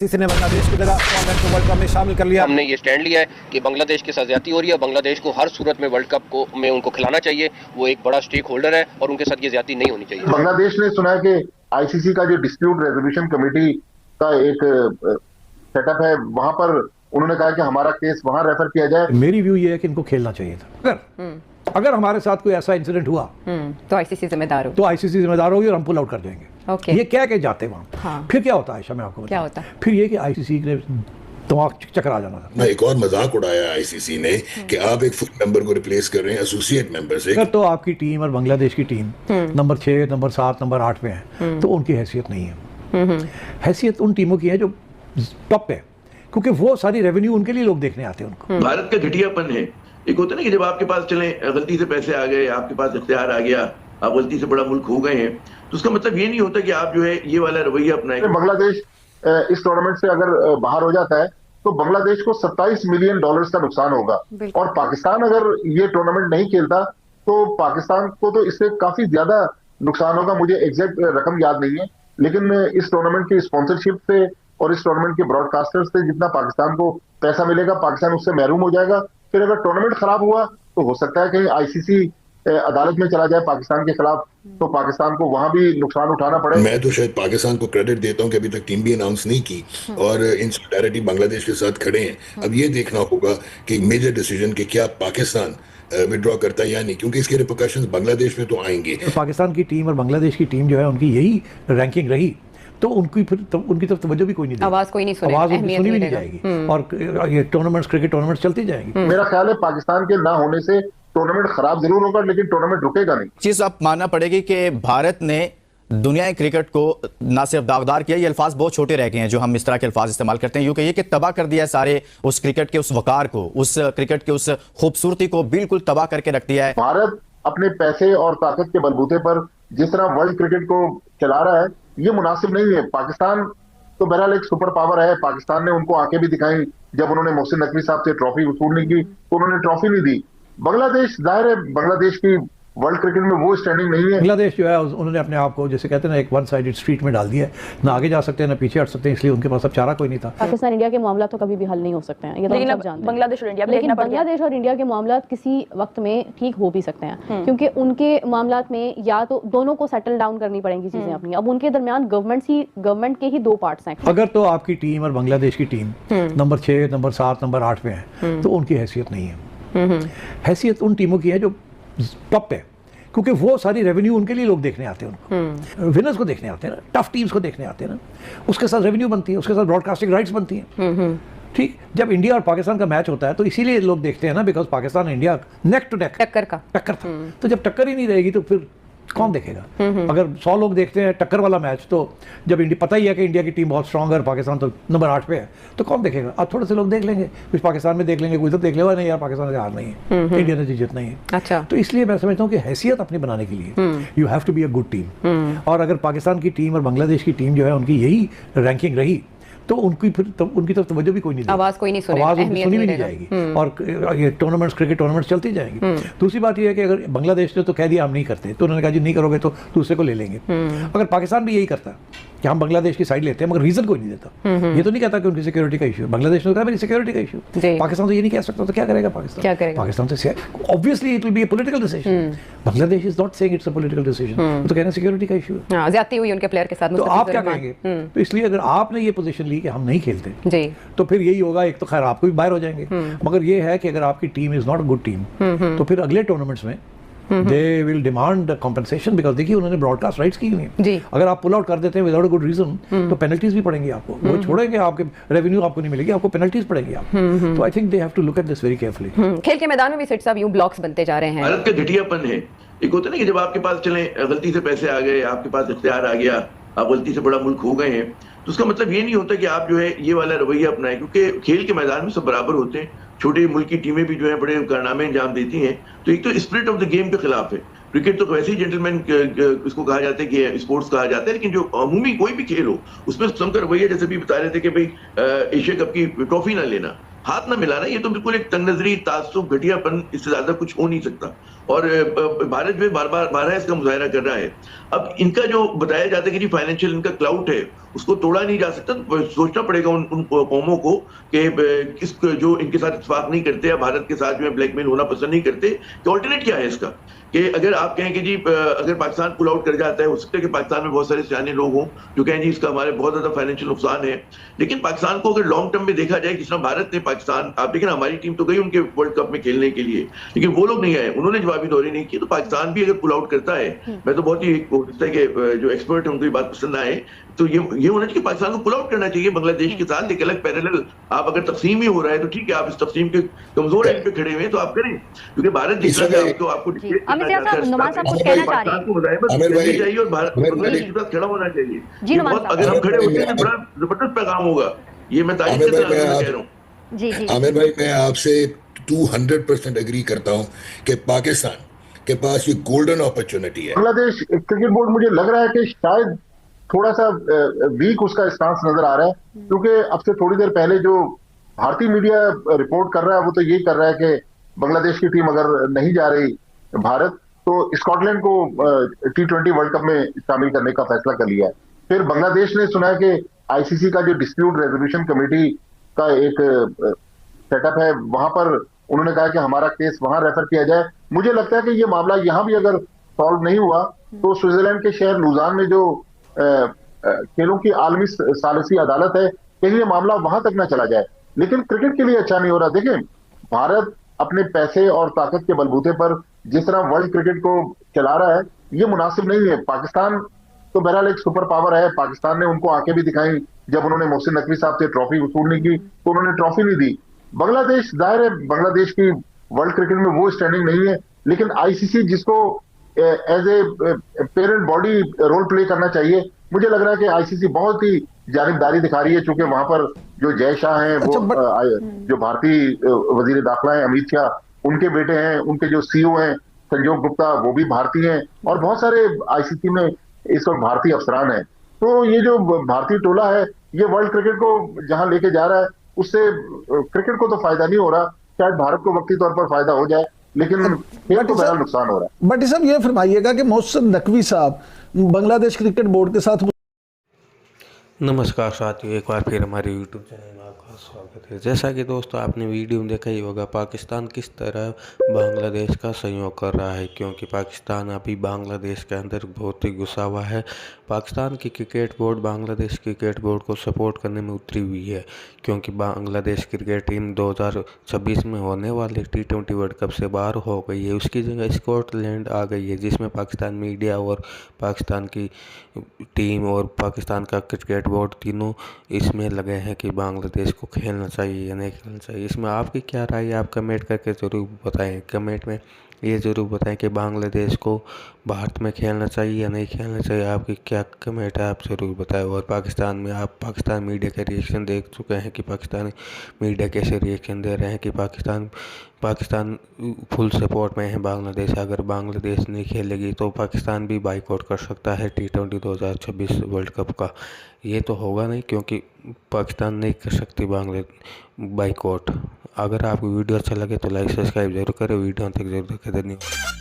किसी ने बांग्लादेश की तरह वर्ल्ड कप में शामिल कर लिया। हमने ये स्टैंड लिया है कि बांग्लादेश के साथ ज्यादती हो रही है, बांग्लादेश को हर सूरत में वर्ल्ड कप को में उनको खिलाना चाहिए। वो एक बड़ा स्टेक होल्डर है और उनके साथ ये ज्यादती नहीं होनी चाहिए। बांग्लादेश ने सुना है कि आईसीसी का जो डिस्प्यूट रेजोल्यूशन कमेटी का एक सेटअप है, वहां पर उन्होंने कहा कि हमारा केस वहां रेफर किया जाए। मेरी व्यू ये है कि इनको खेलना चाहिए था। अगर हमारे साथ कोई ऐसा इंसिडेंट हुआ तो आईसीसी जिम्मेदार हो, तो आईसीसी जिम्मेदार होगी और हम पुल आउट कर देंगे। ओके। ये क्या जाते वहां। हाँ। फिर क्या होता है आयशा, मैं आपको क्या होता है? फिर ये कि आईसीसी ने दिमाग चकरा जाना था। मैं एक और मजाक उड़ाया आईसीसी ने कि आप एक फुल मेंबर को रिप्लेस कर रहे हैं एसोसिएट मेंबर से। अगर तो आपकी टीम और बांग्लादेश की टीम नंबर 6, नंबर 7, नंबर 8 पे है तो उनकी हैसियत नहीं है। हैसियत उन टीमों की है जो टॉप पे, क्योंकि वो सारी रेवेन्यू उनके लिए लोग देखने आते हैं उनको। भारत का घटियापन है। एक होता है ना कि जब आपके पास चले गलती से पैसे आ गए, आपके पास इख्तियार आ गया, आप गलती से बड़ा मुल्क हो गए हैं, तो उसका मतलब ये नहीं होता कि आप जो है ये वाला रवैया अपनाएं। बांग्लादेश इस टूर्नामेंट से अगर बाहर हो जाता है तो बांग्लादेश को $27 मिलियन का नुकसान होगा, और पाकिस्तान अगर ये टूर्नामेंट नहीं खेलता तो पाकिस्तान को तो इससे काफी ज्यादा नुकसान होगा। मुझे एग्जैक्ट रकम याद नहीं है, लेकिन इस टूर्नामेंट की स्पॉन्सरशिप से और इस टूर्नामेंट के ब्रॉडकास्टर्स से जितना पाकिस्तान को पैसा मिलेगा, पाकिस्तान उससे महरूम हो जाएगा। फिर अगर टूर्नामेंट खराब हुआ तो हो सकता है कहीं आईसीसी अदालत में चला जाए पाकिस्तान के खिलाफ, तो पाकिस्तान को वहां भी नुकसान उठाना पड़े। मैं तो शायद पाकिस्तान को क्रेडिट देता हूं कि अभी तक टीम भी अनाउंस नहीं की और इन सॉलिडारिटी बांग्लादेश के साथ खड़े हैं। अब ये देखना होगा कि मेजर डिसीजन के क्या पाकिस्तान विड्रॉ करता है या नहीं, क्योंकि इसके रिपरकशंस बांग्लादेश में तो आएंगे। पाकिस्तान की टीम और बांग्लादेश की टीम जो है उनकी यही रैंकिंग रही तो उनकी फिर उनकी तरफ तवज्जो भी कोई नहीं देगी, आवाज कोई नहीं सुनेगा, आवाज उनकी सुनी भी नहीं जाएगी और ये टूर्नामेंट्स, क्रिकेट टूर्नामेंट्स चलती जाएंगी। मेरा ख्याल है पाकिस्तान के ना होने से टूर्नामेंट खराब जरूर होगा, लेकिन टूर्नामेंट रुकेगा नहीं। चीज आप मानना पड़ेगी कि भारत ने दुनिया क्रिकेट को ना सिर्फ दागदार किया, ये अल्फाज बहुत छोटे रह गए हैं जो हम इस तरह के अल्फाज इस्तेमाल करते हैं, यूं कहिए कि तबाह कर दिया है सारे उस क्रिकेट के उस वकार को, उस क्रिकेट के उस खूबसूरती को बिल्कुल तबाह करके रख दिया है। भारत अपने पैसे और ताकत के बलबूते पर जिस तरह वर्ल्ड क्रिकेट को चला रहा है, ये मुनासिब नहीं है। पाकिस्तान तो बहरहाल एक सुपर पावर है, पाकिस्तान ने उनको आंखें भी दिखाई। जब उन्होंने मोहसिन नकवी साहब से ट्रॉफी वसूल नहीं की तो उन्होंने ट्रॉफी नहीं दी। बांग्लादेश, जाहिर है बांग्लादेश की वर्ल्ड क्रिकेट में वो स्टैंडिंग नहीं है। बांग्लादेश जो है उन्होंने अपने आप को, जैसे कहते हैं ना, एक वन साइडेड स्ट्रीट में डाल दिया है, ना आगे जा सकते हैं ना पीछे हट सकते हैं, इसलिए उनके पास अब चारा कोई नहीं था। पाकिस्तान इंडिया के मामला तो कभी भी हल नहीं हो सकते हैं, ये तो हम सब जानते हैं। बांग्लादेश और इंडिया, लेकिन बांग्लादेश और इंडिया के मामला किसी वक्त में ठीक हो भी सकते हैं, क्योंकि उनके मामला में या तो दोनों को सेटल डाउन करनी पड़ेंगी चीजें अपनी। अब उनके दरमियान गवर्नमेंट के ही दो पार्ट्स हैं। अगर तो आपकी टीम और बांग्लादेश की टीम नंबर 6, नंबर 7, नंबर 8 पे है तो उनकी हैसियत नहीं है। हैसियत उन टीमों की है जो टॉप पे, क्योंकि वो सारी रेवेन्यू उनके लिए लोग देखने आते हैं उनको। विनर्स को देखने आते हैं ना, टफ टीम्स को देखने आते हैं ना, उसके साथ रेवेन्यू बनती है, उसके साथ ब्रॉडकास्टिंग राइट्स बनती हैं। ठीक, जब इंडिया और पाकिस्तान का मैच होता है तो इसीलिए लोग देखते हैं ना, बिकॉज पाकिस्तान और इंडिया नेक टू नेक टक्कर था। तो जब टक्कर ही नहीं रहेगी तो फिर कौन देखेगा? अगर 100 लोग देखते हैं टक्कर वाला मैच, तो जब इंडिया, पता ही है कि इंडिया की टीम बहुत स्ट्रांग है और पाकिस्तान तो नंबर 8 पे है, तो कौन देखेगा? अब थोड़े से लोग देख लेंगे, कुछ पाकिस्तान में देख लेंगे, कोई तो देख लेगा नहीं यार पाकिस्तान से हार नहीं है, इंडिया ने जीत नहीं है। अच्छा, तो इसलिए मैं समझता हूँ कि हैसियत अपनी बनाने के लिए you have to be a good team. और अगर पाकिस्तान की टीम और बांग्लादेश की टीम जो है उनकी यही रैंकिंग रही तो उनकी फिर उनकी तरफ तवज्जो भी कोई नहीं देगी, आवाज कोई नहीं सुनेगा, आवाज उनकी सुनी भी नहीं जाएगी और ये टूर्नामेंट्स, क्रिकेट टूर्नामेंट्स चलती जाएंगी। दूसरी बात ये है कि अगर बांग्लादेश ने तो कह दिया हम नहीं करते, तो उन्होंने कहा जी नहीं करोगे तो दूसरे को ले लेंगे। अगर पाकिस्तान भी यही करता कि हम बांग्लादेश की साइड लेते हैं, मगर रीजन कोई नहीं देता, ये तो नहीं कहता कि उनकी सिक्योरिटी का इशू है, बांग्लादेश ने कहा मेरी सिक्योरिटी का इशू, पाकिस्तान तो ये नहीं कह सकता, तो क्या करेगा पाकिस्तान? क्या करेगा पाकिस्तान? तो obviously it will be a political decision. Bangladesh is not saying it's a political decision, तो कहना सिक्योरिटी का इशू है, हां, ज्यादती हुई उनके प्लेयर के साथ, तो आप क्या कहेंगे? तो इसलिए अगर आपने ये पोजीशन ली कि हम नहीं खेलते जी, तो फिर यही होगा, एक तो खैर आपको भी बाहर हो जाएंगे, मगर ये है कि अगर आपकी team is not a good team तो फिर अगले टूर्नामेंट्स में they will demand compensation, because देखिए उन्होंने ब्रॉडकास्ट राइट्स की हुई हैं। अगर आप पुल आउट कर देते हैं विदाउट अ गुड रीजन तो पेनल्टीज भी पड़ेंगी आपको, वो छोड़ेंगे, आपके रेवेन्यू आपको नहीं मिलेगी, आपको पेनल्टीज पड़ेंगी आपको। तो I think they have to look at this very carefully. खेल के मैदान में भी सेठ साहब यूं ब्लॉक्स बनते जा रहे हैं। भारत का घटियापन है। एक होता है ना कि जब आपके पास चले गलती से पैसे आ गए, आपके पास इख्तियार आ गया, आप गलती से बड़ा मुल्क हो गए हैं, तो उसका मतलब ये नहीं होता कि आप जो है ये वाला रवैया अपनाएं, क्योंकि खेल के मैदान में सब बराबर होते हैं। छोटे मुल्क की टीमें भी जो है बड़े कारनामे अंजाम देती हैं, तो एक तो स्पिरिट ऑफ द गेम के खिलाफ है। क्रिकेट तो वैसे ही जेंटलमैन इसको कहा जाता है कि स्पोर्ट्स कहा जाता है, लेकिन जो अमूमी कोई भी खेल हो उसमें समकर रवैया, जैसे भी बता रहे थे कि भाई एशिया कप की ट्रॉफी ना लेना, हाथ ना मिलाना, ये तो बिल्कुल एक तंगनजरी, तासुब, घटियापन, इससे ज्यादा कुछ हो नहीं सकता। और भारत में बार बार इसका मुजाहरा कर रहा है। अब इनका जो बताया जाता है कि फाइनेंशियल इनका क्लाउड है, उसको तोड़ा नहीं जा सकता। तो सोचना पड़ेगा उन कौमों को कि किस जो इनके साथ इत्तेफाक नहीं करते या भारत के साथ जो है ब्लैकमेल होना पसंद नहीं करते, कि ऑल्टरनेट क्या है इसका। कि अगर आप कहें कि जी अगर पाकिस्तान पुल आउट कर जाता है, हो सकता है कि पाकिस्तान में बहुत सारे सियाने लोग हों जो कहें जी इसका हमारे बहुत ज्यादा फाइनेंशियल नुकसान है, लेकिन पाकिस्तान को अगर लॉन्ग टर्म में देखा जाए, जिस तरह भारत ने पाकिस्तान, आप देखें ना हमारी टीम तो गई उनके वर्ल्ड कप में खेलने के लिए, लेकिन वो लोग नहीं आए, उन्होंने जवाबी दौरी नहीं की। तो पाकिस्तान भी अगर पुल आउट करता है, मैं तो बहुत ही हो सकता है कि जो एक्सपर्ट है उनको ये बात पसंद आए, तो ये होना चाहिए कि पाकिस्तान को पुल आउट करना चाहिए बांग्लादेश के साथ एक अलग पैरेलल। आप अगर तकसीम ही हो रहा है तो ठीक है, आप इस तकसीम के कमजोर एंड पे खड़े हुए हैं तो आप करें, क्योंकि भारत जितना आपको अमित साहब, नुमान साहब कुछ कहना चाह रहे हैं। चाहिए और बांग्लादेश के साथ खड़ा होना चाहिए। जी नुमान साहब, अगर हम खड़े होते हैं तो बड़ा जबरदस्त पैगाम होगा। ये मैं तारीफ के साथ कह रहा हूँ। जी जी आमिर भाई, मैं आपसे 200% एग्री करता हूँ कि पाकिस्तान के पास ये गोल्डन अपॉर्चुनिटी है। बांग्लादेश क्रिकेट बोर्ड मुझे लग रहा है कि शायद थोड़ा सा वीक उसका स्टांस नजर आ रहा है, क्योंकि अब से थोड़ी देर पहले जो भारतीय मीडिया रिपोर्ट कर रहा है वो तो यही कर रहा है कि बांग्लादेश की टीम अगर नहीं जा रही भारत, तो स्कॉटलैंड को T20 वर्ल्ड कप में शामिल करने का फैसला कर लिया है। फिर बांग्लादेश ने सुना है कि आईसीसी का जो डिस्प्यूट रेजोल्यूशन कमेटी का एक सेटअप है, वहां पर उन्होंने कहा कि हमारा केस वहां रेफर किया जाए। मुझे लगता है कि ये मामला यहां भी अगर सॉल्व नहीं हुआ तो स्विट्जरलैंड के शहर लुजान में जो खेलों की आलमी सालिसी अदालत है, कहीं ये मामला वहां तक ना चला जाए। लेकिन क्रिकेट के लिए अच्छा नहीं हो रहा। देखें, भारत अपने पैसे और ताकत के बलबूते पर जिस तरह वर्ल्ड क्रिकेट को चला रहा है, ये मुनासिब नहीं है। पाकिस्तान तो बहरहाल एक सुपर पावर है, पाकिस्तान ने उनको आंखें भी दिखाई जब उन्होंने मोहसिन नकवी साहब से ट्रॉफी वसूलने की, तो उन्होंने ट्रॉफी नहीं दी। बांग्लादेश, जाहिर है बांग्लादेश की वर्ल्ड क्रिकेट में वो स्टैंडिंग नहीं है, लेकिन आईसीसी जिसको as a parent body role play करना चाहिए, मुझे लग रहा है कि आईसीसी बहुत ही जानिबदारी दिखा रही है, चूंकि वहां पर जो जय शाह हैं वो जो भारतीय वजीर दाखिला है अमित शाह, उनके बेटे हैं, उनके जो सीईओ हैं संजोग गुप्ता, वो भी भारतीय हैं, और बहुत सारे आईसीसी में इस वक्त भारतीय अफसरान हैं। तो ये जो भारतीय टोला है, ये वर्ल्ड क्रिकेट को जहां लेके जा रहा है, उससे क्रिकेट को तो फायदा नहीं हो रहा। शायद भारत को वक्ती तौर पर फायदा हो जाए, लेकिन खेल को बड़ा नुकसान हो रहा है। बट साहब, ये फरमाइएगा कि मोहसिन नकवी साहब बांग्लादेश क्रिकेट बोर्ड के साथ। नमस्कार साथियों, एक बार फिर हमारे YouTube चैनल में आपका स्वागत है। जैसा कि दोस्तों आपने वीडियो में देखा ही होगा, पाकिस्तान किस तरह बांग्लादेश का सहयोग कर रहा है, क्योंकि पाकिस्तान अभी बांग्लादेश के अंदर बहुत ही घुसा हुआ है। पाकिस्तान की cricket board Bangladesh cricket board को सपोर्ट करने में उतरी हुई है, क्योंकि बांग्लादेश क्रिकेट टीम 2026 में होने वाले T20 वर्ल्ड कप से बाहर हो गई है। उसकी जगह स्कॉटलैंड आ गई है, जिसमें पाकिस्तान मीडिया और पाकिस्तान की टीम और पाकिस्तान का क्रिकेट बोर्ड तीनों इसमें लगे हैं कि बांग्लादेश को खेलना चाहिए या नहीं खेलना चाहिए। इसमें आपकी क्या राय है, आप कमेंट करके ज़रूर बताएं। कमेंट में ये ज़रूर बताएं कि बांग्लादेश को भारत में खेलना चाहिए या नहीं खेलना चाहिए। आपकी क्या कमेंट है, आप ज़रूर बताएं। और पाकिस्तान में आप पाकिस्तान मीडिया का रिएक्शन देख चुके हैं कि पाकिस्तानी मीडिया कैसे रिएक्शन दे रहे हैं कि पाकिस्तान फुल सपोर्ट में है बांग्लादेश। अगर बांग्लादेश नहीं खेलेगी तो पाकिस्तान भी बाइकआउट कर सकता है T20 2026 वर्ल्ड कप का। ये तो होगा नहीं, क्योंकि पाकिस्तान नहीं कर सकती बाइकआउट। अगर आपको वीडियो अच्छा लगे तो लाइक सब्सक्राइब जरूर करें, वीडियो तक जरूर देखें। धन्यवाद।